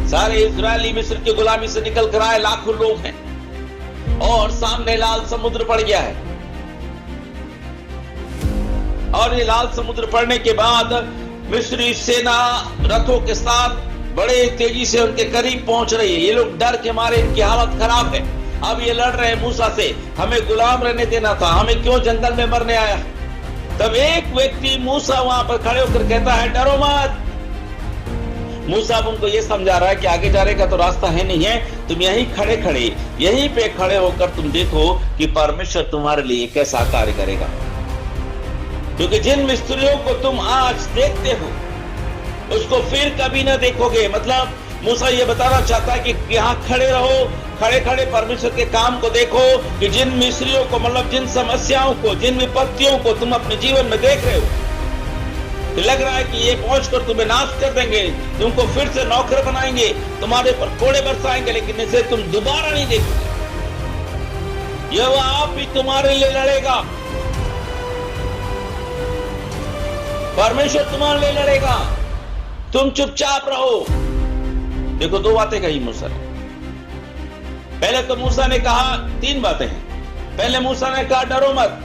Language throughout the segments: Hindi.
सारे इजरायली मिस्र की गुलामी से निकल कर आए, लाखों लोग हैं और सामने लाल समुद्र पड़ गया है। और ये लाल समुद्र पड़ने के बाद मिस्री सेना रथों के साथ बड़े तेजी से उनके करीब पहुंच रही है। ये लोग डर के मारे, इनकी हालत खराब है। अब ये लड़ रहे हैं मूसा से, हमें गुलाम रहने देना था, हमें क्यों जंगल में मरने आया। तब एक व्यक्ति मूसा वहां पर खड़े होकर कहता है, डरो मत। मूसा उनको ये समझा रहा है कि आगे जाने का तो रास्ता है नहीं है, तुम यहीं पे खड़े होकर तुम देखो कि परमेश्वर तुम्हारे लिए कैसा कार्य करेगा। क्योंकि जिन मिस्त्रियों को तुम आज देखते हो उसको फिर कभी ना देखोगे। मतलब मूसा ये बताना चाहता है कि यहाँ खड़े रहो, खड़े परमेश्वर के काम को देखो कि जिन मिस्त्रियों को, मतलब जिन समस्याओं को, जिन विपत्तियों को तुम अपने जीवन में देख रहे हो, लग रहा है कि ये पहुंचकर तुम्हें नाश कर देंगे, तुमको फिर से नौकर बनाएंगे, तुम्हारे पर कोड़े बरसाएंगे, लेकिन इसे तुम दोबारा नहीं देखोगे। यह आप भी तुम्हारे लिए लड़ेगा, परमेश्वर तुम्हारे लिए लड़ेगा, तुम चुपचाप रहो। देखो, दो बातें कही मूसा ने। पहले तो मूसा ने कहा, तीन बातें हैं। पहले मूसा ने कहा डरो मत।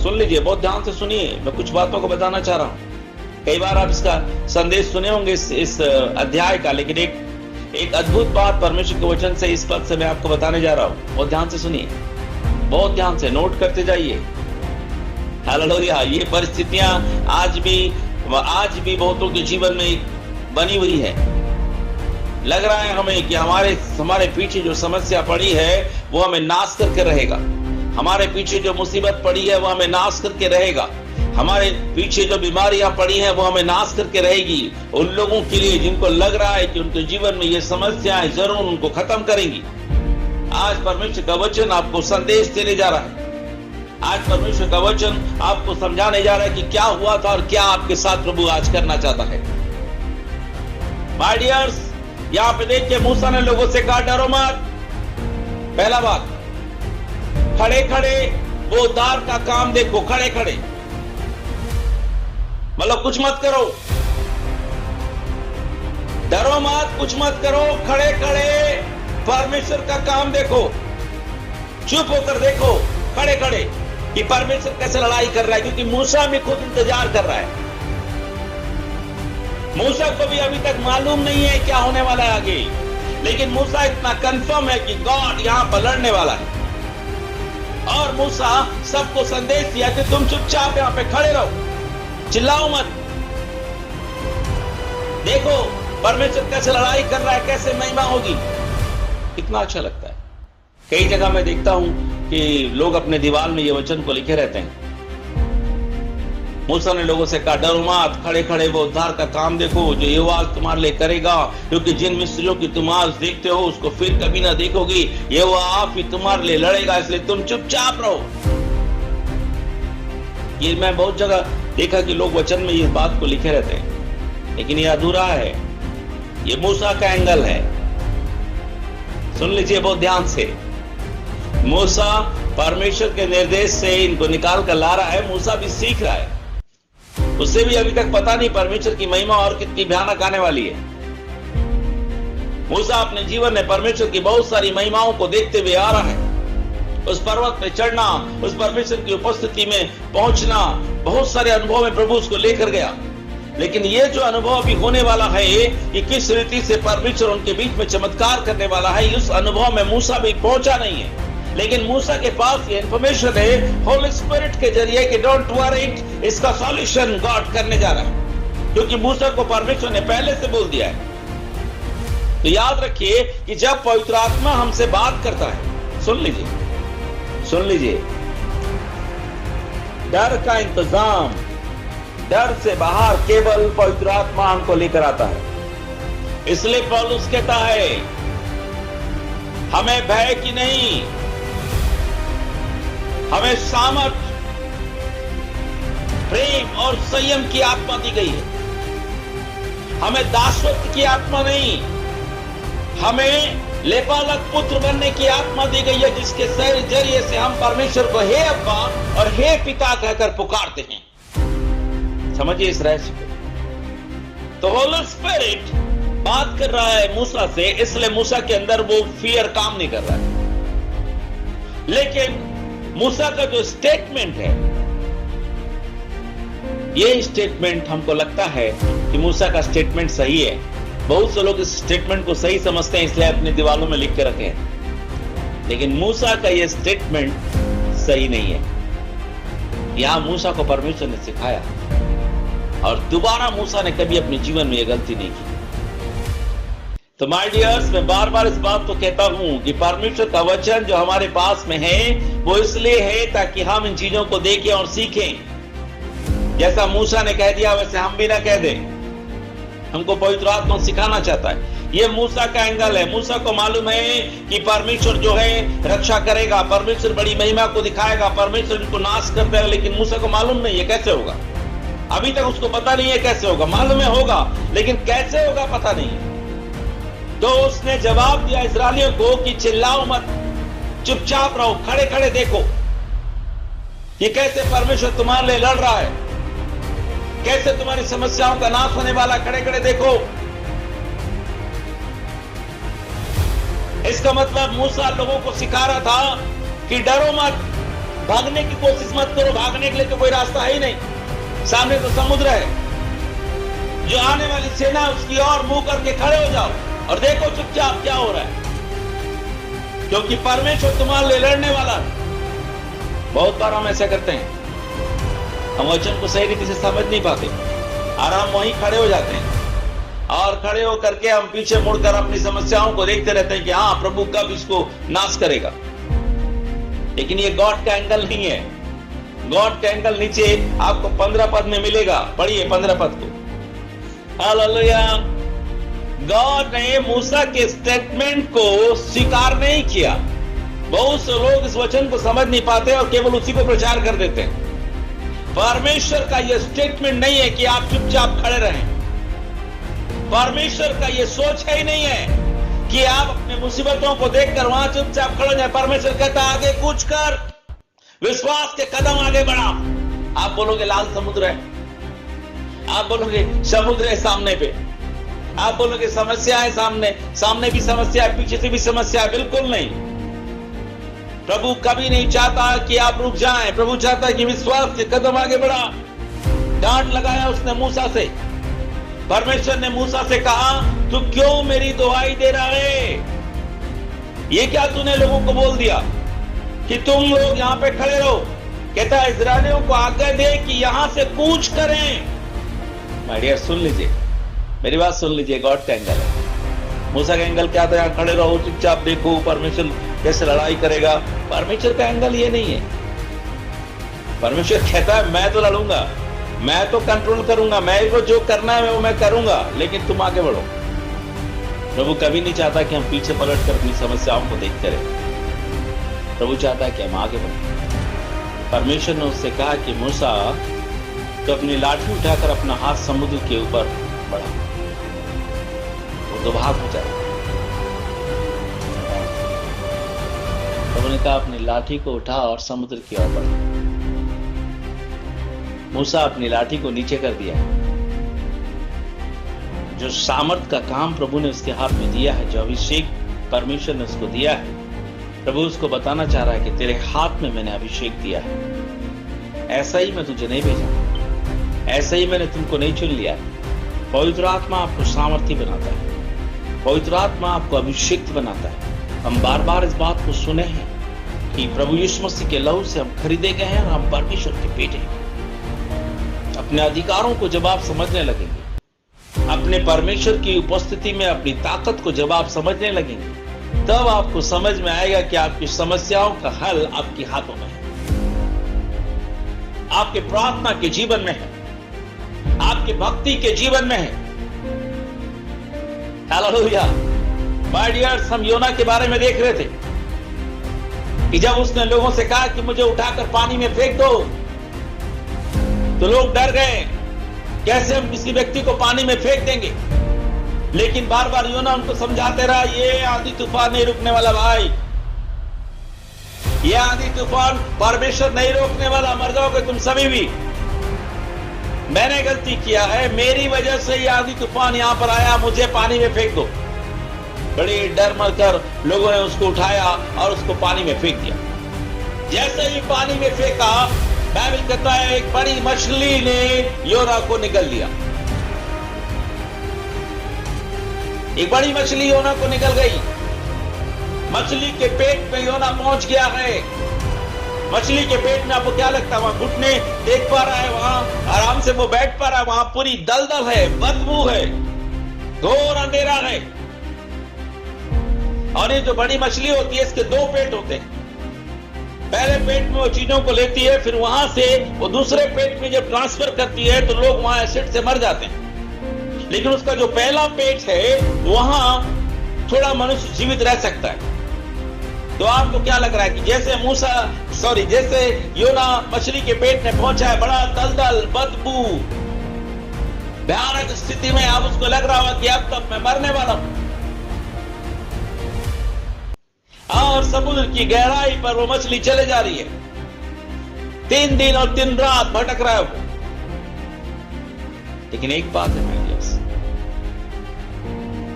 सुन लीजिए, बहुत ध्यान से सुनिए, मैं कुछ बातों को बताना चाह रहा हूं। कई बार आप इसका संदेश सुने होंगे इस अध्याय का, लेकिन एक अद्भुत बात परमेश्वर के वचन से इस पद से मैं आपको बताने जा रहा हूं। बहुत ध्यान से सुनिए, बहुत ध्यान से नोट करते जाइए। हालेलुया। ये परिस्थितियां आज भी बहुतों के जीवन में बनी हुई है। लग रहा है हमें कि हमारे पीछे जो समस्या पड़ी है वो हमें नाश करके रहेगा। हमारे पीछे जो मुसीबत पड़ी है वो हमें नाश करके रहेगा। हमारे पीछे जो बीमारियां पड़ी हैं वो हमें नाश करके रहेगी। उन लोगों के लिए जिनको लग रहा है कि उनके जीवन में ये समस्याएं जरूर उनको खत्म करेंगी, आज परमेश्वर का वचन आपको संदेश देने जा रहा है। आज परमेश्वर का वचन आपको समझाने जा रहा है कि क्या हुआ था और क्या आपके साथ प्रभु आज करना चाहता है। माय डियर्स, यहां पे देखिए मूसा ने लोगों से कहा डरो मत। पहला बात, खड़े वो उद्धार का काम देखो, खड़े मतलब कुछ मत करो, डरो मत, कुछ मत करो, खड़े परमेश्वर का काम देखो, चुप होकर देखो, खड़े कि परमेश्वर कैसे लड़ाई कर रहा है। क्योंकि मूसा भी खुद इंतजार कर रहा है। मूसा को भी अभी तक मालूम नहीं है क्या होने वाला है आगे, लेकिन मूसा इतना कंफर्म है कि गॉड यहां पर लड़ने वाला है। और मूसा सबको संदेश दिया कि तुम चुपचाप यहां पे खड़े रहो, चिल्लाओ मत, देखो परमेश्वर कैसे लड़ाई कर रहा है, कैसे महिमा होगी। कितना अच्छा लगता है। कई जगह मैं देखता हूं कि लोग अपने दीवार में ये वचन को लिखे रहते हैं। मूसा ने लोगों से कहा डरो मत, खड़े वो उद्धार का काम देखो जो यहोवा तुम्हारे लिए करेगा। क्योंकि जिन मिस्रियों की तुम आज देखते हो उसको फिर कभी ना देखोगी, यहोवा आप ही तुम्हारे लिए लड़ेगा, इसलिए तुम चुपचाप रहो। ये मैं बहुत जगह देखा कि लोग वचन में इस बात को लिखे रहते हैं, लेकिन ये अधूरा है। ये मूसा का एंगल है। सुन लीजिए बहुत ध्यान से। मूसा परमेश्वर के निर्देश से इनको निकाल कर ला रहा है। मूसा भी सीख रहा है, उससे भी अभी तक पता नहीं परमेश्वर की महिमा और कितनी भयानक आने वाली है। मूसा अपने जीवन में परमेश्वर की बहुत सारी महिमाओं को देखते हुए आ रहा है। उस पर्वत पे चढ़ना, उस परमेश्वर की उपस्थिति में पहुंचना, बहुत सारे अनुभव में प्रभु उसको लेकर गया। लेकिन ये जो अनुभव अभी होने वाला है कि किस रीति से परमेश्वर उनके बीच में चमत्कार करने वाला है, उस अनुभव में मूसा भी पहुंचा नहीं है। लेकिन मूसा के पास ये इंफॉर्मेशन है होली स्पिरिट के जरिए कि डोंट वरी, इसका सॉल्यूशन गॉड करने जा रहा है, क्योंकि मूसा को परमेश्वर ने पहले से बोल दिया है। तो याद रखिए कि जब पवित्र आत्मा हमसे बात करता है, सुन लीजिए, डर का इंतजाम, डर से बाहर केवल पवित्र आत्मा हमको लेकर आता है। इसलिए पौलुस कहता है हमें भय की नहीं, हमें सामर्थ, प्रेम और संयम की आत्मा दी गई है। हमें दासत्व की आत्मा नहीं, हमें लेपालक पुत्र बनने की आत्मा दी गई है, जिसके जरिए से हम परमेश्वर को हे अब्बा और हे पिता कहकर पुकारते हैं। समझिए इस रहस्य को। तो होली स्पिरिट बात कर रहा है मूसा से, इसलिए मूसा के अंदर वो फियर काम नहीं कर रहा है। लेकिन मूसा का जो स्टेटमेंट है, ये स्टेटमेंट हमको लगता है कि मूसा का स्टेटमेंट सही है। बहुत से लोग इस स्टेटमेंट को सही समझते हैं, इसलिए अपनी दीवारों में लिख के रखे हैं। लेकिन मूसा का ये स्टेटमेंट सही नहीं है। यहां मूसा को परमेश्वर ने सिखाया और दोबारा मूसा ने कभी अपने जीवन में यह गलती नहीं की। तो माय डियर्स, मैं बार बार इस बात को कहता हूं कि परमेश्वर का वचन जो हमारे पास में है वो इसलिए है ताकि हम इन चीजों को देखें और सीखें। जैसा मूसा ने कह दिया वैसे हम भी ना कह दें। हमको पवित्र आत्मा सिखाना चाहता है। ये मूसा का एंगल है। मूसा को मालूम है कि परमेश्वर जो है रक्षा करेगा, परमेश्वर बड़ी महिमा को दिखाएगा, परमेश्वर इनको नाश कर देगा। लेकिन मूसा को मालूम नहीं है कैसे होगा। अभी तक उसको पता नहीं है कैसे होगा। मालूम है होगा, लेकिन कैसे होगा पता नहीं है। तो उसने जवाब दिया इस्राएलियों को कि चिल्लाओ मत, चुपचाप रहो, खड़े खड़े देखो कि कैसे परमेश्वर तुम्हारे लिए लड़ रहा है, कैसे तुम्हारी समस्याओं का नाश होने वाला। खड़े खड़े देखो। इसका मतलब मूसा लोगों को सिखा रहा था कि डरो मत, भागने की कोशिश मत करो। भागने के लिए तो कोई रास्ता है ही नहीं। सामने तो समुद्र है। जो आने वाली सेना उसकी ओर मुंह करके खड़े हो जाओ और देखो चुपचाप क्या हो रहा है, क्योंकि परमेश्वर तुम्हारे लिए लड़ने वाला है। बहुत बार हम ऐसा करते हैं, हम वचन को सही रीति से समझ नहीं पाते और हम वहीं खड़े हो जाते हैं और खड़े होकर के हम पीछे मुड़कर अपनी समस्याओं को देखते रहते हैं कि हाँ प्रभु कब इसको नाश करेगा। लेकिन ये गॉड का एंगल नहीं है। गॉड का एंगल नीचे आपको 15 पद में मिलेगा। पढ़िए 15 पद को। हालेलुया। गॉड ने मूसा के स्टेटमेंट को स्वीकार नहीं किया। बहुत से लोग इस वचन को समझ नहीं पाते और केवल उसी को प्रचार कर देते हैं। परमेश्वर का यह स्टेटमेंट नहीं है कि आप चुपचाप खड़े रहें। परमेश्वर का यह सोच है ही नहीं है कि आप अपने मुसीबतों को देखकर वहां चुपचाप खड़े हो जाए। परमेश्वर कहता है आगे कूच कर, विश्वास के कदम आगे बढ़ा। आप बोलोगे लाल समुद्र है, आप बोलोगे समुद्र है सामने पे, आप बोलोगे समस्या है सामने, सामने भी समस्या है, पीछे से भी समस्या है। बिल्कुल नहीं। प्रभु कभी नहीं चाहता कि आप रुक जाएं। प्रभु चाहता है कि विश्वास के कदम आगे बढ़ा। डांट लगाया उसने मूसा से। परमेश्वर ने मूसा से कहा तू क्यों मेरी दुहाई दे रहा है? ये क्या तूने लोगों को बोल दिया कि तुम लोग यहां पे खड़े रहो? कहता है इस्राएलियों को आज्ञा दे कि यहां से कूच करें। माय डियर, सुन लीजिए, मेरी बात सुन लीजिए। गॉड का एंगल है। मूसा का एंगल क्या था? यहां खड़े रहो, चुपचाप देखो परमेश्वर कैसे लड़ाई करेगा। परमेश्वर का एंगल ये नहीं है। परमेश्वर कहता है मैं तो लड़ूंगा, मैं तो कंट्रोल करूंगा, मैं को जो करना है वो मैं करूंगा, लेकिन तुम आगे बढ़ो। प्रभु कभी नहीं चाहता कि हम पीछे पलट कर अपनी समस्याओं को देखते रहे। प्रभु चाहता है कि हम आगे बढ़े। परमेश्वर ने उससे कहा कि मूसा तो अपनी लाठी उठाकर अपना हाथ समुद्र के ऊपर बढ़ा, वो तो भाग हो जाए। प्रभु ने कहा अपनी लाठी को उठा और समुद्र की ओर बढ़ा। मूसा अपनी लाठी को नीचे कर दिया। जो सामर्थ का काम प्रभु ने उसके हाथ में दिया है, जो अभिषेक परमेश्वर ने उसको दिया है, प्रभु उसको बताना चाह रहा है कि तेरे हाथ में मैंने अभिषेक दिया है। ऐसा ही मैं तुझे नहीं भेजा, ऐसा ही मैंने तुमको नहीं चुन लिया है। पवित्र आत्मा आपको सामर्थी बनाता है। पवित्र आत्मा आपको अभिषेक बनाता है। हम बार बार इस बात को सुने हैं कि प्रभु यीशु मसीह के लहू से हम खरीदे गए हैं और हम परमेश्वर के बेटे हैं। अपने अधिकारों को जब आप समझने लगेंगे, अपने परमेश्वर की उपस्थिति में अपनी ताकत को जब आप समझने लगेंगे, तब आपको समझ में आएगा कि आपकी समस्याओं का हल आपके हाथों में है, आपके प्रार्थना के जीवन में है, आपके भक्ति के जीवन में है। हालेलुया। माय डियर्स, हम योना के बारे में देख रहे थे कि जब उसने लोगों से कहा कि मुझे उठाकर पानी में फेंक दो, तो लोग डर गए, कैसे हम किसी व्यक्ति को पानी में फेंक देंगे। लेकिन बार बार योना उनको समझाते रहा, ये आंधी तूफान नहीं रुकने वाला भाई, ये आंधी तूफान परमेश्वर नहीं रोकने वाला। मर जाओगे तुम सभी भी। मैंने गलती किया है, मेरी वजह से ये आंधी तूफान यहां पर आया, मुझे पानी में फेंक दो। बड़ी डर मर कर लोगों ने उसको उठाया और उसको पानी में फेंक दिया। जैसे ही पानी में फेंका, बाइबल कहता है एक बड़ी मछली ने योना को निगल लिया। एक बड़ी मछली योना को निकल गई। मछली के पेट में योना पहुंच गया है। मछली के पेट में आपको क्या लगता है? वहां घुटने देख पा रहा है, वहां आराम से वो बैठ पा रहा है, वहां पूरी दलदल है, बदबू है, घोर अंधेरा है। और ये जो बड़ी मछली होती है, इसके दो पेट होते हैं। पहले पेट में वो चीजों को लेती है, फिर वहां से वो दूसरे पेट में जब ट्रांसफर करती है तो लोग वहां एसिड से मर जाते हैं। लेकिन उसका जो पहला पेट है, वहां थोड़ा मनुष्य जीवित रह सकता है। तो आपको क्या लग रहा है कि जैसे योना मछली के पेट में पहुंचा है, बड़ा दलदल, बदबू, भयानक स्थिति में, अब उसको लग रहा होगा कि अब तक मैं मरने वाला हूं। और समुद्र की गहराई पर वो मछली चले जा रही है। 3 दिन और 3 रात भटक रहा है वो। लेकिन एक बात है मेरे दोस्त,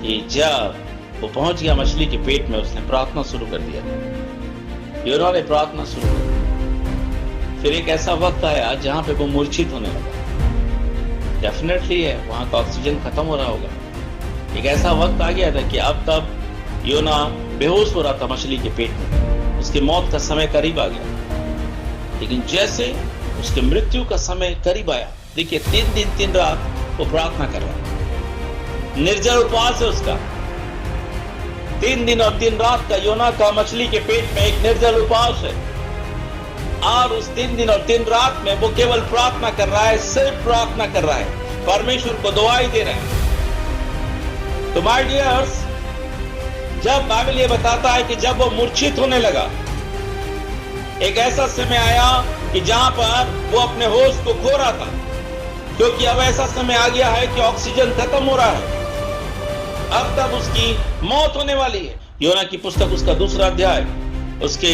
कि जब वो पहुंच गया मछली के पेट में, उसने प्रार्थना शुरू कर दिया। योना ने प्रार्थना शुरू कर दी। फिर एक ऐसा वक्त आया जहां पे वो मूर्छित होने लगा। डेफिनेटली है, वहां का ऑक्सीजन खत्म हो रहा होगा। एक ऐसा वक्त आ गया था कि अब तब योना बेहोश हो रहा था मछली के पेट में। उसकी मौत का समय करीब आ गया। लेकिन जैसे उसके मृत्यु का समय करीब आया, देखिए 3 दिन 3 रात वो प्रार्थना कर रहा है। निर्जल उपवास है उसका। 3 दिन और 3 रात का योना का मछली के पेट में एक निर्जल उपवास है। और उस 3 दिन और 3 रात में वो केवल प्रार्थना कर रहा है, सिर्फ प्रार्थना कर रहा है, परमेश्वर को दुआई दे रहा है। तो माय डियर्स, जब बाइबल ये बताता है कि जब वो मूर्छित होने लगा, एक ऐसा समय आया कि जहां पर वो अपने होश को खो रहा था, क्योंकि अब ऐसा समय आ गया है कि ऑक्सीजन खत्म हो रहा है। अब तब उसकी मौत होने वाली है। योना की पुस्तक उसका 2 अध्याय उसके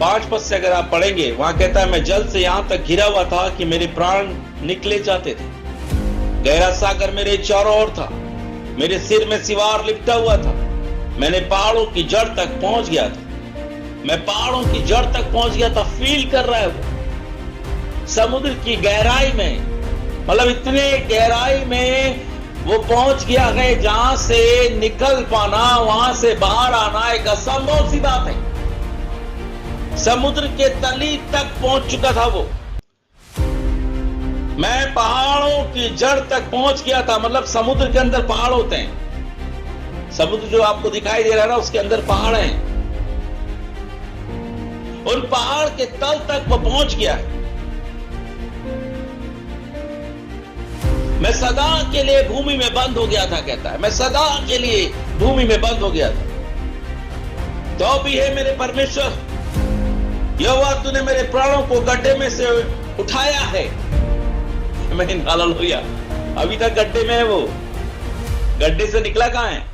5 पद से अगर आप पढ़ेंगे, वहां कहता है, मैं जल से यहां तक घिरा हुआ था कि मेरे प्राण निकले जाते थे। गहरा सागर मेरे चारों ओर था, मेरे सिर में सिवार लिपटा हुआ था। मैंने पहाड़ों की जड़ तक पहुंच गया था। मैं पहाड़ों की जड़ तक पहुंच गया था। फील कर रहा है वो समुद्र की गहराई में, मतलब इतने गहराई में वो पहुंच गया है जहां से निकल पाना, वहां से बाहर आना एक असंभव सी बात है। समुद्र के तली तक पहुंच चुका था वो। मैं पहाड़ों की जड़ तक पहुंच गया था, मतलब समुद्र के अंदर पहाड़ होते हैं। समुद्र जो आपको दिखाई दे रहा है ना, उसके अंदर पहाड़ हैं। उन पहाड़ के तल तक वो पहुंच गया है। मैं सदा के लिए भूमि में बंद हो गया था, कहता है, मैं सदा के लिए भूमि में बंद हो गया था। तो भी है मेरे परमेश्वर, यहोवा, तूने मेरे प्राणों को गड्ढे में से उठाया है। मैं हालेलुया, अभी तक गड्ढे में है वो। गड्ढे से निकला कहां है?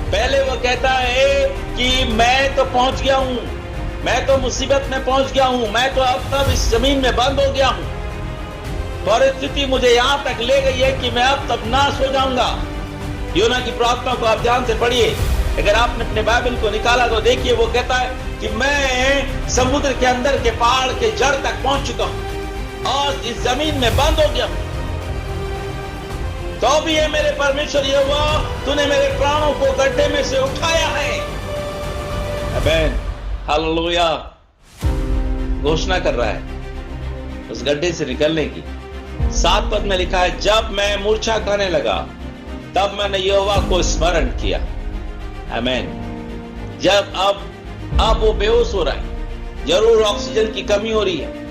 पहले वो कहता है कि मैं तो पहुंच गया हूं, मैं तो मुसीबत में पहुंच गया हूं, मैं तो अब तक इस जमीन में बंद हो गया हूं। परिस्थिति मुझे यहां तक ले गई है कि मैं अब तक नाश हो जाऊंगा। योना की प्रार्थना को आप ध्यान से पढ़िए। अगर आपने अपने बाइबल को निकाला तो देखिए, वो कहता है कि मैं समुद्र के अंदर के पहाड़ के जड़ तक पहुंच चुका हूं और इस जमीन में बंद हो गया हूं। तो भी है मेरे परमेश्वर, यहोवा, तूने मेरे प्राणों को गड्ढे में से उठाया है। आमीन, हालेलुया। घोषणा कर रहा है उस गड्ढे से निकलने की। 7 पद में लिखा है, जब मैं मूर्छा खाने लगा तब मैंने यहोवा को स्मरण किया। आमीन। जब अब वो बेहोश हो रहा है, जरूर ऑक्सीजन की कमी हो रही है।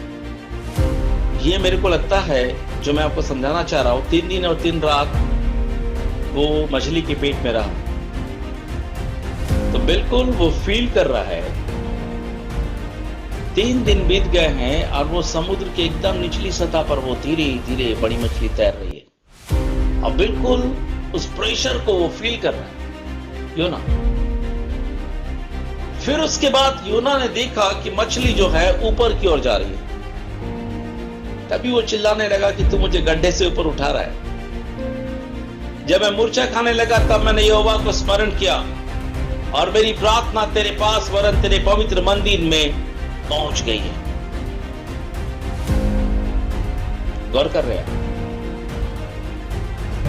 ये मेरे को लगता है जो मैं आपको समझाना चाह रहा हूं, 3 दिन और 3 रात वो मछली के पेट में रहा, तो बिल्कुल वो फील कर रहा है 3 दिन बीत गए हैं और वो समुद्र के एकदम निचली सतह पर वो धीरे धीरे बड़ी मछली तैर रही है और बिल्कुल उस प्रेशर को वो फील कर रहा है योना। फिर उसके बाद योना ने देखा कि मछली जो है ऊपर की ओर जा रही है। तभी वो चिल्लाने लगा कि तू मुझे गड्ढे से ऊपर उठा रहा है। जब मैं मूर्छा खाने लगा तब मैंने यहोवा को स्मरण किया और मेरी प्रार्थना तेरे पास वरन तेरे पवित्र मंदिर में पहुंच गई है। गौर कर रहे हैं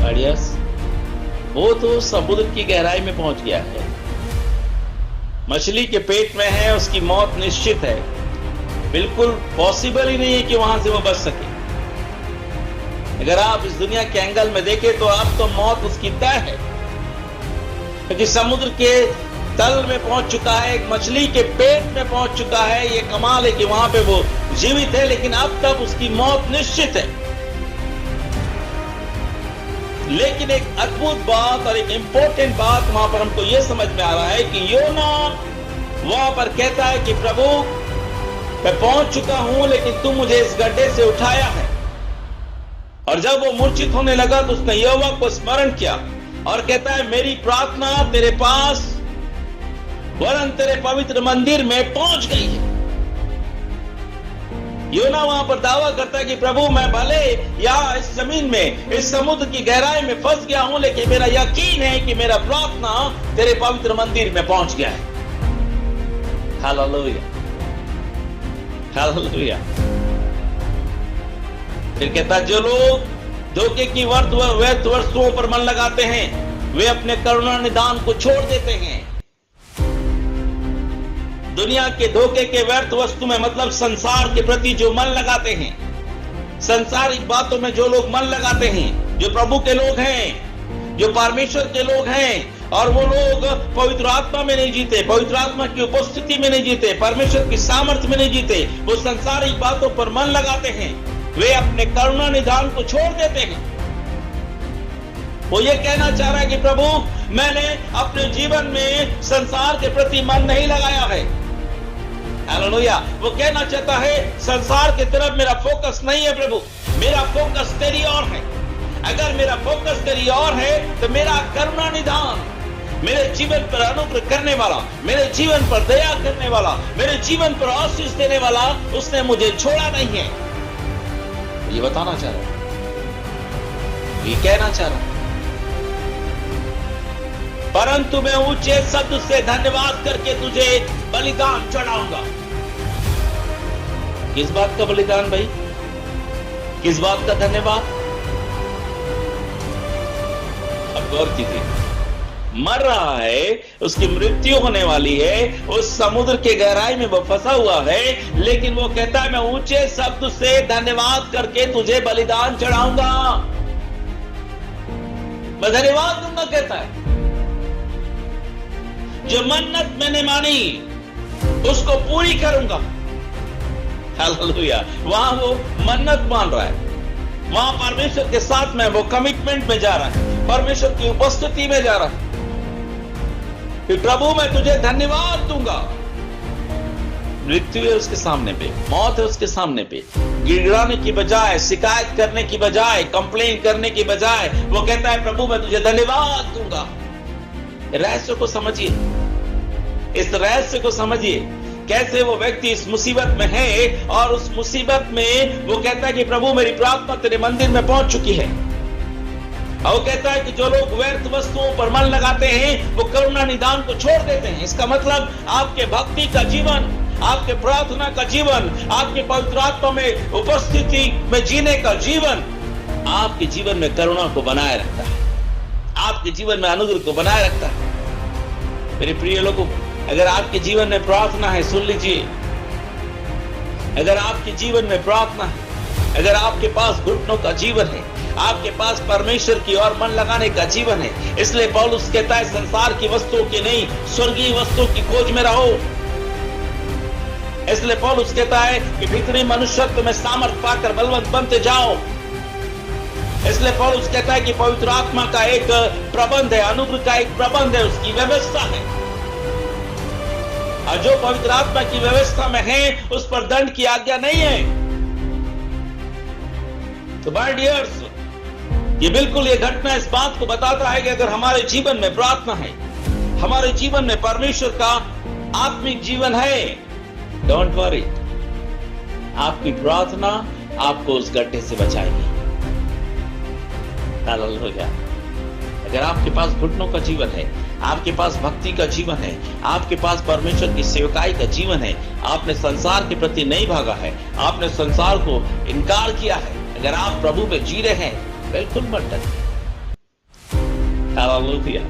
आइडियस? वो तो समुद्र की गहराई में पहुंच गया है, मछली के पेट में है, उसकी मौत निश्चित है, बिल्कुल पॉसिबल ही नहीं है कि वहां से वो बच सके। अगर आप इस दुनिया के एंगल में देखें तो अब तो मौत उसकी तय है, क्योंकि समुद्र के तल में पहुंच चुका है, एक मछली के पेट में पहुंच चुका है। ये कमाल है कि वहां पे वो जीवित है, लेकिन अब तक उसकी मौत निश्चित है। लेकिन एक अद्भुत बात और एक इंपॉर्टेंट बात वहां पर हमको यह समझ में आ रहा है कि योना वहां पर कहता है कि प्रभु मैं पहुंच चुका हूं, लेकिन तू मुझे इस गड्ढे से उठाया है। और जब वो मूर्छित होने लगा तो उसने यहोवा को स्मरण किया और कहता है मेरी प्रार्थना तेरे पास वरन तेरे पवित्र मंदिर में पहुंच गई है। योना वहां पर दावा करता है कि प्रभु मैं भले यहां इस जमीन में, इस समुद्र की गहराई में फंस गया हूं, लेकिन मेरा यकीन है कि मेरा प्रार्थना तेरे पवित्र मंदिर में पहुंच गया है। Hallelujah, hallelujah. फिर कहता जो लोग धोखे की व्यर्थ वस्तुओं पर मन लगाते हैं वे अपने करुणा निदान को छोड़ देते हैं। दुनिया के धोखे के व्यर्थ वस्तु में मतलब संसार के प्रति जो मन लगाते हैं, संसारिक बातों में जो लोग मन लगाते हैं, जो प्रभु के लोग हैं, जो परमेश्वर के लोग हैं, और वो लोग पवित्र आत्मा में नहीं जीते, पवित्र आत्मा की उपस्थिति में नहीं जीते, परमेश्वर की सामर्थ्य में नहीं जीते, वो संसारिक बातों पर मन लगाते हैं, वे अपने करुणा निदान को छोड़ देते हैं। वो ये कहना चाह रहा है कि प्रभु मैंने अपने जीवन में संसार के प्रति मन नहीं लगाया है। हालेलुया। वो कहना चाहता है संसार की तरफ मेरा फोकस नहीं है प्रभु, मेरा फोकस तेरी ओर है। अगर मेरा फोकस तेरी ओर है तो मेरा करुणा निदान, मेरे जीवन पर अनुग्रह करने वाला, मेरे जीवन पर दया करने वाला, मेरे जीवन पर आशीष देने वाला, उसने मुझे छोड़ा नहीं है। ये बताना चाह रहा है, ये कहना चाह रहा है। परंतु मैं ऊंचे शब्द से धन्यवाद करके तुझे बलिदान चढ़ाऊंगा। किस बात का बलिदान भाई? किस बात का धन्यवाद? अब गौर कीजिए, मर रहा है, उसकी मृत्यु होने वाली है, उस समुद्र के गहराई में वो फंसा हुआ है, लेकिन वो कहता है मैं ऊंचे शब्द से धन्यवाद करके तुझे बलिदान चढ़ाऊंगा, मैं धन्यवाद दूंगा। कहता है जो मन्नत मैंने मानी उसको पूरी करूंगा। हालेलुया। वहां वो मन्नत मान रहा है, वहां परमेश्वर के साथ में वो कमिटमेंट में जा रहा है, परमेश्वर की उपस्थिति में जा रहा है कि प्रभु मैं तुझे धन्यवाद दूंगा। मृत्यु है उसके सामने पे, मौत है उसके सामने पे, गिड़गिड़ाने की बजाय, शिकायत करने की बजाय, कंप्लेन करने की बजाय वो कहता है प्रभु मैं तुझे धन्यवाद दूंगा। रहस्य को समझिए, इस रहस्य को समझिए, कैसे वो व्यक्ति इस मुसीबत में है और उस मुसीबत में वो कहता है कि प्रभु मेरी प्रार्थना तेरे मंदिर में पहुंच चुकी है। और वो कहता है कि जो लोग व्यर्थ वस्तुओं पर मन लगाते हैं वो करुणा निदान को छोड़ देते हैं। इसका मतलब आपके भक्ति का जीवन, आपके प्रार्थना का जीवन, आपके पवित्र आत्मा में उपस्थिति में जीने का जीवन आपके जीवन में करुणा को बनाए रखता है, आपके जीवन में अनुग्रह को बनाए रखता है। मेरे प्रिय लोगों, अगर आपके जीवन में प्रार्थना है, सुन लीजिए, अगर आपके जीवन में प्रार्थना है, अगर आपके पास घुटनों का जीवन है, आपके पास परमेश्वर की ओर मन लगाने का जीवन है, इसलिए पौलुस कहता है संसार की वस्तुओं की नहीं, स्वर्गीय वस्तुओं की खोज में रहो। इसलिए पौलुस कहता है कि भीतरी मनुष्यत्व में सामर्थ पाकर बलवंत बनते जाओ। इसलिए पौलुस कहता है कि पवित्र आत्मा का एक प्रबंध है, अनुग्रह का एक प्रबंध है, उसकी व्यवस्था है, और जो पवित्र आत्मा की व्यवस्था में है उस पर दंड की आज्ञा नहीं है। तो माय डियर्स, ये बिल्कुल ये घटना इस बात को बताता है कि अगर हमारे जीवन में प्रार्थना है, हमारे जीवन में परमेश्वर का आत्मिक जीवन है, डोंट वरी, आपकी प्रार्थना आपको उस गड्ढे से बचाएगी। हालेलुया। अगर आपके पास घुटनों का जीवन है, आपके पास भक्ति का जीवन है, आपके पास परमेश्वर की सेवकाई का जीवन है, आपने संसार के प्रति नहीं भागा है, आपने संसार को इनकार किया है, अगर आप प्रभु में जी रहे हैं, बिल्कुल मत डरिए। हालेलुया।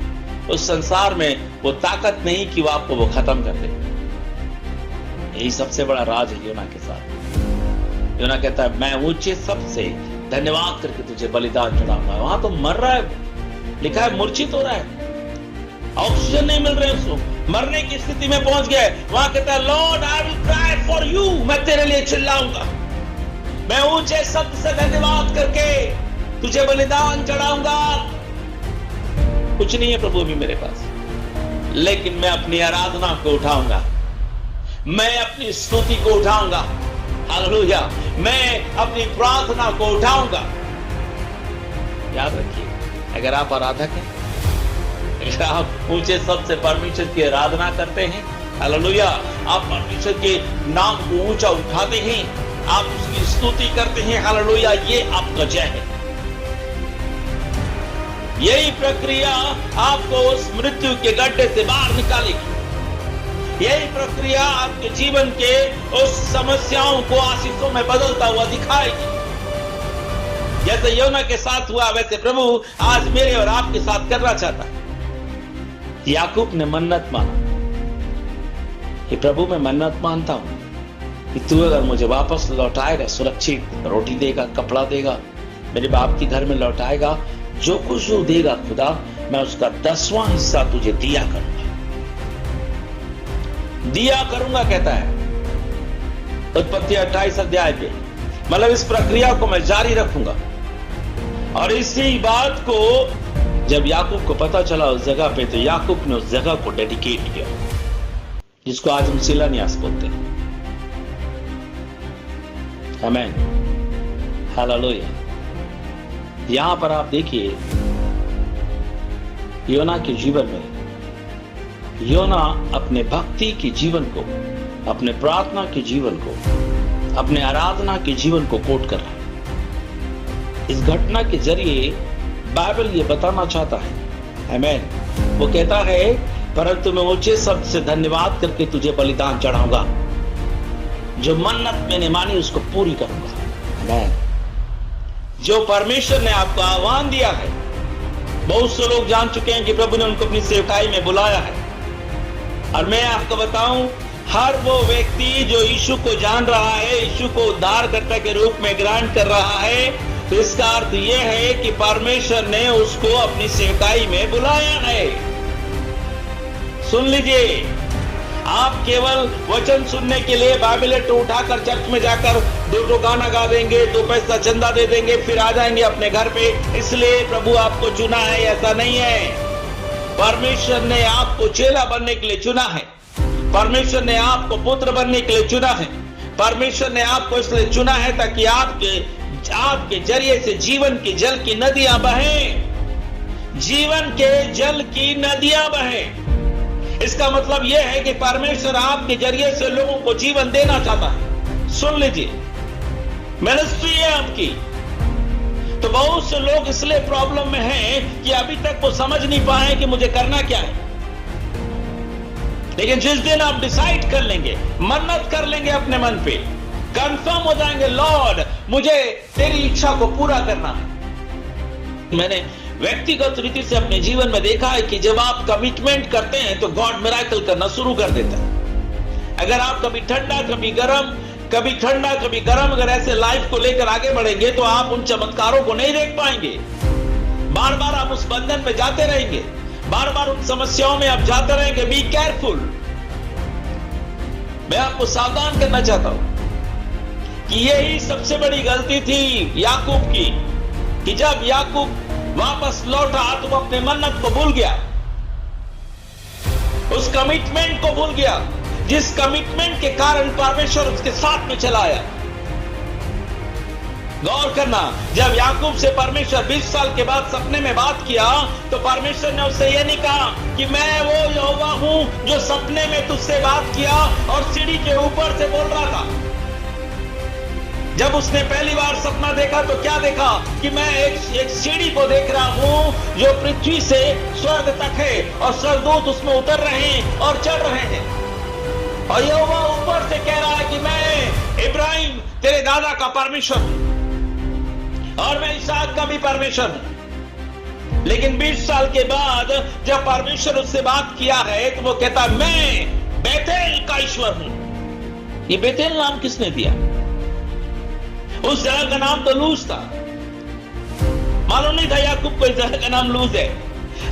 उस संसार में वो ताकत नहीं कि वो आपको वो खत्म कर दे। यही सबसे बड़ा राज है योना के साथ। योना कहता है मैं ऊंचे सबसे धन्यवाद करके तुझे बलिदान चढ़ाऊंगा। वहां तो मर रहा है, लिखा है मूर्छित हो रहा है, ऑक्सीजन नहीं मिल रहा है उसको, मरने की स्थिति में पहुंच गया है। वहां कहता है Lord I will cry for you, मैं तेरे लिए चिल्लाऊंगा, मैं ऊंचे शब्द से धन्यवाद करके तुझे बलिदान चढ़ाऊंगा। कुछ नहीं है प्रभु अभी मेरे पास, लेकिन मैं अपनी आराधना को उठाऊंगा, मैं अपनी स्तुति को उठाऊंगा। हालेलुया। मैं अपनी प्रार्थना को उठाऊंगा। याद रखिए, अगर आप आराधक हैं, अगर आप ऊंचे शब्द से परमेश्वर की आराधना करते हैं, हालेलुया, आप परमेश्वर के नाम को ऊंचा उठाते हैं, आप उसकी स्तुति करते हैं, हालेलुया, ये आपका जय है। यही प्रक्रिया आपको उस मृत्यु के गड्ढे से बाहर निकालेगी। यही प्रक्रिया आपके जीवन के उस समस्याओं को आशीषों में बदलता हुआ दिखाएगी। जैसे योना के साथ हुआ, वैसे प्रभु आज मेरे और आपके साथ करना चाहता है। याकूब ने मन्नत माना कि प्रभु मैं मन्नत मानता हूं कि तू अगर मुझे वापस लौटाएगा, सुरक्षित रोटी देगा, कपड़ा देगा, मेरे बाप के घर में लौटाएगा, जो कुछ तू देगा खुदा, मैं उसका 10वां हिस्सा तुझे दिया करूंगा, दिया करूंगा, कहता है उत्पत्ति 28 अध्याय पे। मतलब इस प्रक्रिया को मैं जारी रखूंगा। और इसी बात को जब याकूब को पता चला उस जगह पे, तो याकूब ने उस जगह को डेडिकेट किया, जिसको आज हम शिलान्यास बोलते हैं। आमीन, हालेलुया। यहां पर आप देखिए योना के जीवन में, योना अपने भक्ति के जीवन को, अपने प्रार्थना के जीवन को, अपने आराधना के जीवन को कोट कर रहा है। इस घटना के जरिए बाइबल ये बताना चाहता है, आमीन, वो कहता है परंतु मैं ऊंचे शब्द से धन्यवाद करके तुझे बलिदान चढ़ाऊंगा, जो मन्नत मैंने मानी उसको पूरी करूंगा। आमीन। जो परमेश्वर ने आपको आह्वान दिया है, बहुत से लोग जान चुके हैं कि प्रभु ने उनको अपनी सेवकाई में बुलाया है। और मैं आपको बताऊं, हर वो व्यक्ति जो यीशु को जान रहा है, यीशु को उद्धारकर्ता के रूप में ग्रहण कर रहा है, तो इसका अर्थ यह है कि परमेश्वर ने उसको अपनी सेवकाई में बुलाया है। सुन लीजिए, आप केवल वचन सुनने के लिए बाइबल उठाकर चर्च में जाकर दो गाना गा देंगे, 2 पैसा चंदा दे देंगे, फिर आ जाएंगे अपने घर पे, इसलिए प्रभु आपको चुना है, ऐसा नहीं है। परमेश्वर ने आपको चेला बनने के लिए चुना है, परमेश्वर ने आपको पुत्र बनने के लिए चुना है, परमेश्वर ने आपको इसलिए चुना है ताकि आपके जरिए से जीवन की जल की नदियां बहें, जीवन के जल की नदियां बहें। इसका मतलब यह है कि परमेश्वर आपके जरिए से लोगों को जीवन देना चाहता है। सुन लीजिए, मिनिस्ट्री है आपकी। तो बहुत से लोग इसलिए प्रॉब्लम में हैं कि अभी तक वो समझ नहीं पाए कि मुझे करना क्या है। लेकिन जिस दिन आप डिसाइड कर लेंगे, मन्नत कर लेंगे अपने मन पे, कंफर्म हो जाएंगे, लॉर्ड मुझे तेरी इच्छा को पूरा करना है। मैंने व्यक्तिगत रीति से अपने जीवन में देखा है कि जब आप कमिटमेंट करते हैं तो गॉड मिरेकल करना शुरू कर देता है। अगर आप कभी ठंडा कभी गर्म, कभी ठंडा कभी गर्म अगर ऐसे लाइफ को लेकर आगे बढ़ेंगे तो आप उन चमत्कारों को नहीं देख पाएंगे। बार बार आप उस बंधन में जाते रहेंगे, बार बार उन समस्याओं में आप जाते रहेंगे। Be careful. मैं आपको सावधान करना चाहता हूं कि यही सबसे बड़ी गलती थी याकूब की, कि जब याकूब वापस लौटा तो वो अपने मन्नत को भूल गया, उस कमिटमेंट को भूल गया, जिस कमिटमेंट के कारण परमेश्वर उसके साथ में चला आया। गौर करना, जब याकूब से परमेश्वर 20 साल के बाद सपने में बात किया तो परमेश्वर ने उससे यह नहीं कहा कि मैं वो यहोवा हूं जो सपने में तुझसे बात किया और सीढ़ी के ऊपर से बोल रहा था। जब उसने पहली बार सपना देखा तो क्या देखा कि मैं एक सीढ़ी को देख रहा हूं जो पृथ्वी से स्वर्ग तक है और स्वर्गदूत उसमें उतर रहे हैं और चढ़ रहे हैं। और यहोवा ऊपर से कह रहा है कि मैं इब्राहिम तेरे दादा का परमेश्वर हूं और मैं इसहाक का भी परमेश्वर हूं। लेकिन 20 साल के बाद जब परमेश्वर उससे बात किया है तो वो कहता मैं बेतेल का ईश्वर हूं। ये बेतेल नाम किसने दिया? उस जगह का नाम तो लूज था। मालूम नहीं था याकूब को इस जगह का नाम लूज है,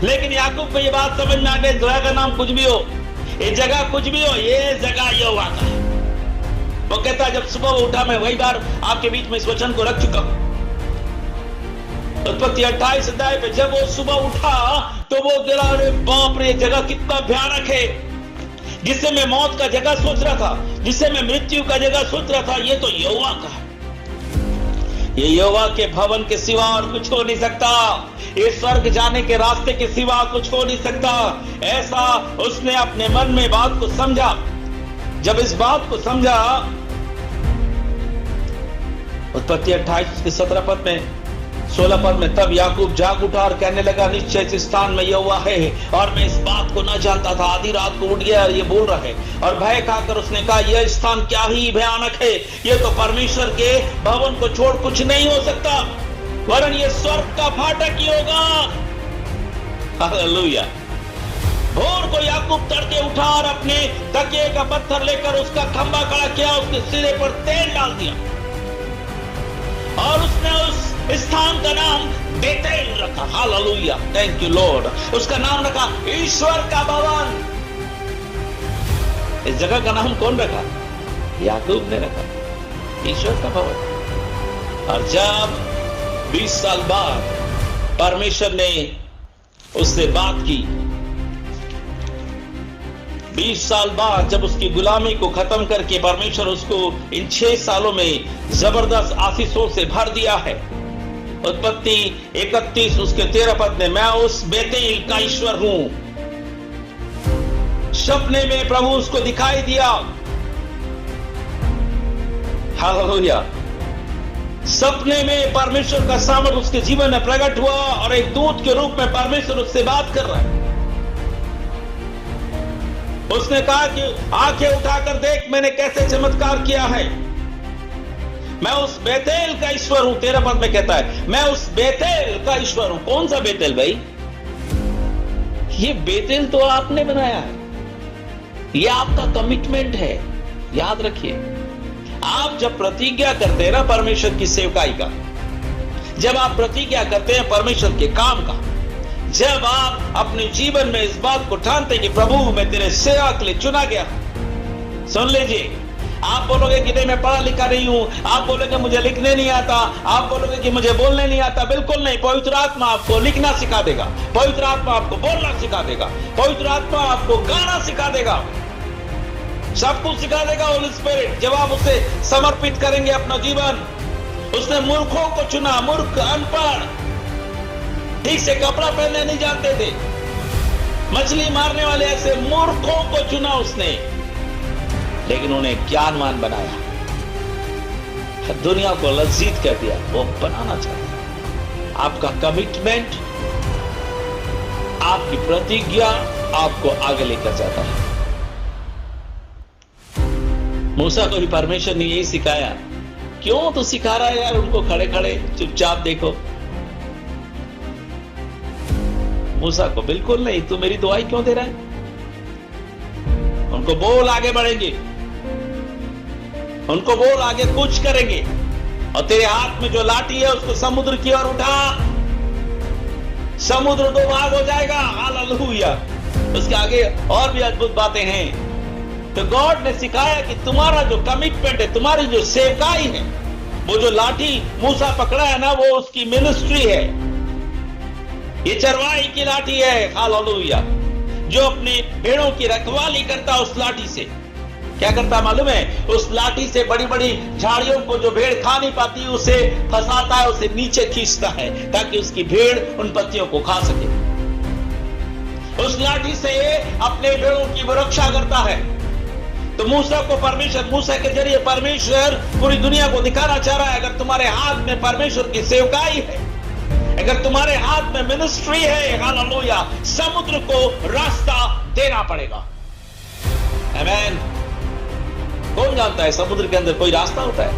लेकिन याकूब को ये बात समझ में आ गई जगह का नाम कुछ भी हो, ये जगह कुछ भी हो, ये जगह यहोवा का है। वो कहता जब सुबह उठा, मैं वही बार आपके बीच में इस वचन को रख चुका हूं। उत्पत्ति 28 अध्याय पे जब वो सुबह उठा तो वो बोला अरे बाप रे, जगह कितना भयानक है। जिससे मैं मौत का जगह सोच रहा था, जिससे मैं मृत्यु का जगह सोच रहा था, ये तो यहोवा का है। ये यहोवा के भवन के सिवा और कुछ हो नहीं सकता। ये स्वर्ग जाने के रास्ते के सिवा कुछ हो नहीं सकता। ऐसा उसने अपने मन में बात को समझा। जब इस बात को समझा, उत्पत्ति 28 के 17 पद में 16 पद में, तब याकूब जाग उठा और कहने लगा निश्चय इस स्थान में यहोवा है और मैं इस बात को न जानता था। आधी रात को उठ गया और ये बोल रहा है और भय खाकर उसने कहा यह स्थान क्या ही भयानक है। ये तो परमेश्वर के भवन को छोड़ कुछ नहीं हो सकता, वरन ये स्वर्ग का फाटक ही होगा। हालेलुया। भोर को याकूब तड़के उठा और अपने तकिए का पत्थर लेकर उसका खंभा खड़ा किया, उसके सिरे पर तेल डाल दिया और उसने उस स्थान का नाम बेतेल रखा। Hallelujah, thank you Lord. उसका नाम रखा ईश्वर का भवन। इस जगह का नाम कौन रखा? याकूब ने रखा, ईश्वर का भवन। और जब 20 साल बाद परमेश्वर ने उससे बात की, 20 साल बाद जब उसकी गुलामी को खत्म करके परमेश्वर उसको इन 6 सालों में जबरदस्त आशीषों से भर दिया है। उत्पत्ति 31 उसके 13 पद में, मैं उस बेतेल का ईश्वर हूं। सपने में प्रभु उसको दिखाई दिया। हालेलुया। सपने में परमेश्वर का सामर्थ उसके जीवन में प्रकट हुआ और एक दूत के रूप में परमेश्वर उससे बात कर रहा है। उसने कहा कि आंखें उठाकर देख मैंने कैसे चमत्कार किया है। मैं उस बेतेल का ईश्वर हूं। 13 पद में कहता है मैं उस बेतेल का ईश्वर हूं। कौन सा बेतेल भाई? ये बेतेल तो आपने बनाया है, ये आपका कमिटमेंट है। याद रखिए, आप जब प्रतिज्ञा करते हैं ना परमेश्वर की सेवकाई का, जब आप प्रतिज्ञा करते हैं परमेश्वर के काम का, जब आप अपने जीवन में इस बात को ठानते कि प्रभु मैं तेरे सेवा के लिए चुना गया, सुन लीजिए, आप बोलोगे कि नहीं मैं पढ़ा लिखा नहीं हूं, आप बोलोगे मुझे लिखने नहीं आता, आप बोलोगे कि मुझे बोलने नहीं आता। बिल्कुल नहीं। पवित्र आत्मा आपको लिखना सिखा देगा, पवित्र आत्मा आपको बोलना सिखा देगा, पवित्र आत्मा आपको गाना सिखा देगा, सब कुछ सिखा देगा होली स्पिरिट। जब आप उसे समर्पित करेंगे अपना जीवन। उसने मूर्खों को चुना, मूर्ख, अनपढ़, ठीक से कपड़ा पहनने नहीं जानते थे, मछली मारने वाले ऐसे मूर्खों को चुना उसने, लेकिन उन्हें ज्ञानवान बनाया, दुनिया को लज्जित कर दिया। वो बनाना चाहता। आपका कमिटमेंट, आपकी प्रतिज्ञा आपको आगे लेकर जाता है। मूसा को भी परमेश्वर ने यही सिखाया। क्यों तो सिखा रहा है यार उनको, खड़े खड़े चुपचाप देखो। मूसा को बिल्कुल नहीं, तू मेरी दुआई क्यों दे रहा है? उनको बोल आगे बढ़ेंगे, उनको बोल आगे कुछ करेंगे, और तेरे हाथ में जो लाठी है उसको समुद्र की ओर उठा, समुद्र दो भाग हो जाएगा। हालेलुया। उसके आगे और भी अद्भुत बातें हैं। तो गॉड ने सिखाया कि तुम्हारा जो कमिटमेंट है, तुम्हारी जो सेवकाई है, वो जो लाठी मूसा पकड़ा है ना, वो उसकी मिनिस्ट्री है। ये चरवाही की लाठी है। हालेलुया। जो अपने भेड़ों की रखवाली करता उस लाठी से क्या करता मालूम है? उस लाठी से बड़ी बड़ी झाड़ियों को जो भेड़ खा नहीं पाती उसे फंसाता है, उसे नीचे खींचता है ताकि उसकी भेड़ उन पत्तियों को खा सके। उस लाठी से अपने भेड़ों की वो रक्षा करता है। तो मूसा के जरिए परमेश्वर पूरी दुनिया को दिखाना चाह रहा है, अगर तुम्हारे हाथ में परमेश्वर की सेवकाई है, अगर तुम्हारे हाथ में मिनिस्ट्री है, हालेलुया, समुद्र को रास्ता देना पड़ेगा। आमीन। कौन जानता है समुद्र के अंदर कोई रास्ता होता है?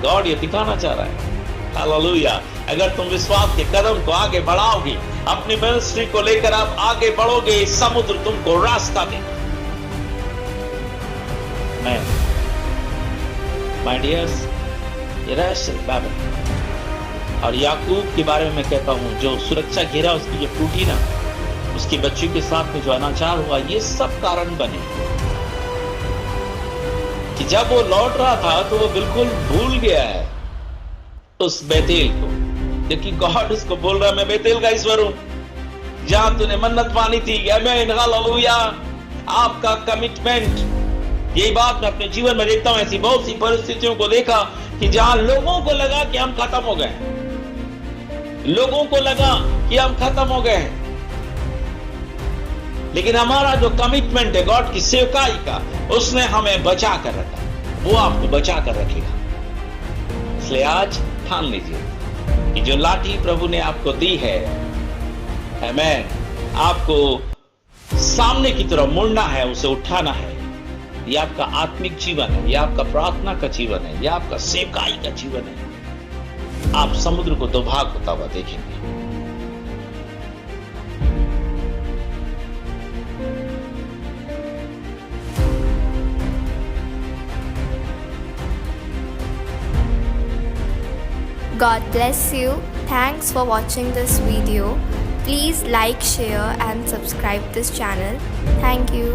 गॉड ये दिखाना चाह रहा है। हालेलुया। अगर तुम विश्वास के कदम को आगे बढ़ाओगे, अपनी मिनिस्ट्री को लेकर आप आगे बढ़ोगे, समुद्र तुमको रास्ता देगा। माय डियर्स, ये रहस्य बाइबल और याकूब के बारे में मैं कहता हूं, जो सुरक्षा घेरा उसकी जो टूटी ना, उसकी बच्ची के साथ में जो अनाचार हुआ, ये सब कारण बने कि जब वो लौट रहा था तो वो बिल्कुल भूल गया है उस बेतेल को, क्योंकि गॉड उसको बोल रहा है मैं बेतेल का ईश्वर हूं, जहां तूने मन्नत मानी थी। आमीन, हालेलुया। आपका कमिटमेंट, यही बात मैं अपने जीवन में देखता हूं। ऐसी बहुत सी परिस्थितियों को देखा कि जहां लोगों को लगा कि हम खत्म हो गए, लोगों को लगा कि हम खत्म हो गए, लेकिन हमारा जो कमिटमेंट है गॉड की सेवकाई का, उसने हमें बचा कर रखा, वो आपको बचा कर रखेगा। इसलिए आज ठान लीजिए कि जो लाठी प्रभु ने आपको दी है, आमीन, आपको सामने की तरफ मुड़ना है, उसे उठाना है। ये आपका आत्मिक जीवन है, ये आपका प्रार्थना का जीवन है, ये आपका सेवकाई का जीवन है। आप समुद्र को दो भाग होता हुआ देखेंगे। God bless you. Thanks for watching this video. Please like, share and subscribe this channel. Thank you.